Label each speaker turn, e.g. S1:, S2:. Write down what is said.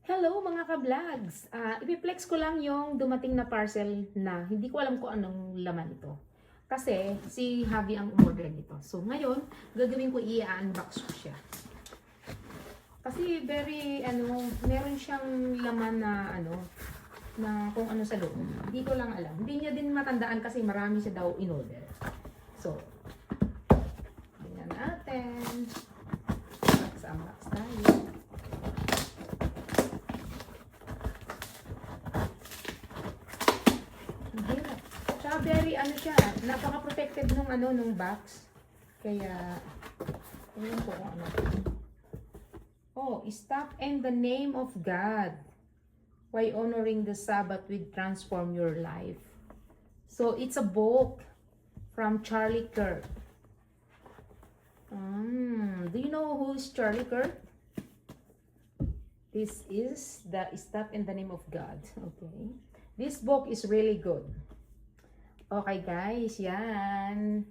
S1: Hello mga ka-vlogs! Ipiplex ko lang yung dumating na parcel na hindi ko alam kung anong laman ito. Kasi si Javi ang umorder nito. So ngayon, gagawin ko i-unbox ko siya. Kasi meron siyang laman na na kung ano sa loob. Hindi ko lang alam. Hindi niya din matandaan kasi marami siya daw in-order. So, tingnan natin. Unbox tayo. Tsaka very siya, napaka-protected nung box. Kaya, ayun po kung ano. Oh, stop in the name of God. Why honoring the Sabbath will transform your life. So, it's a book from Charlie Kirk. Do you know who's Charlie Kirk? This is the Stop in the Name of God. Okay. This book is really good. Okay guys, yan.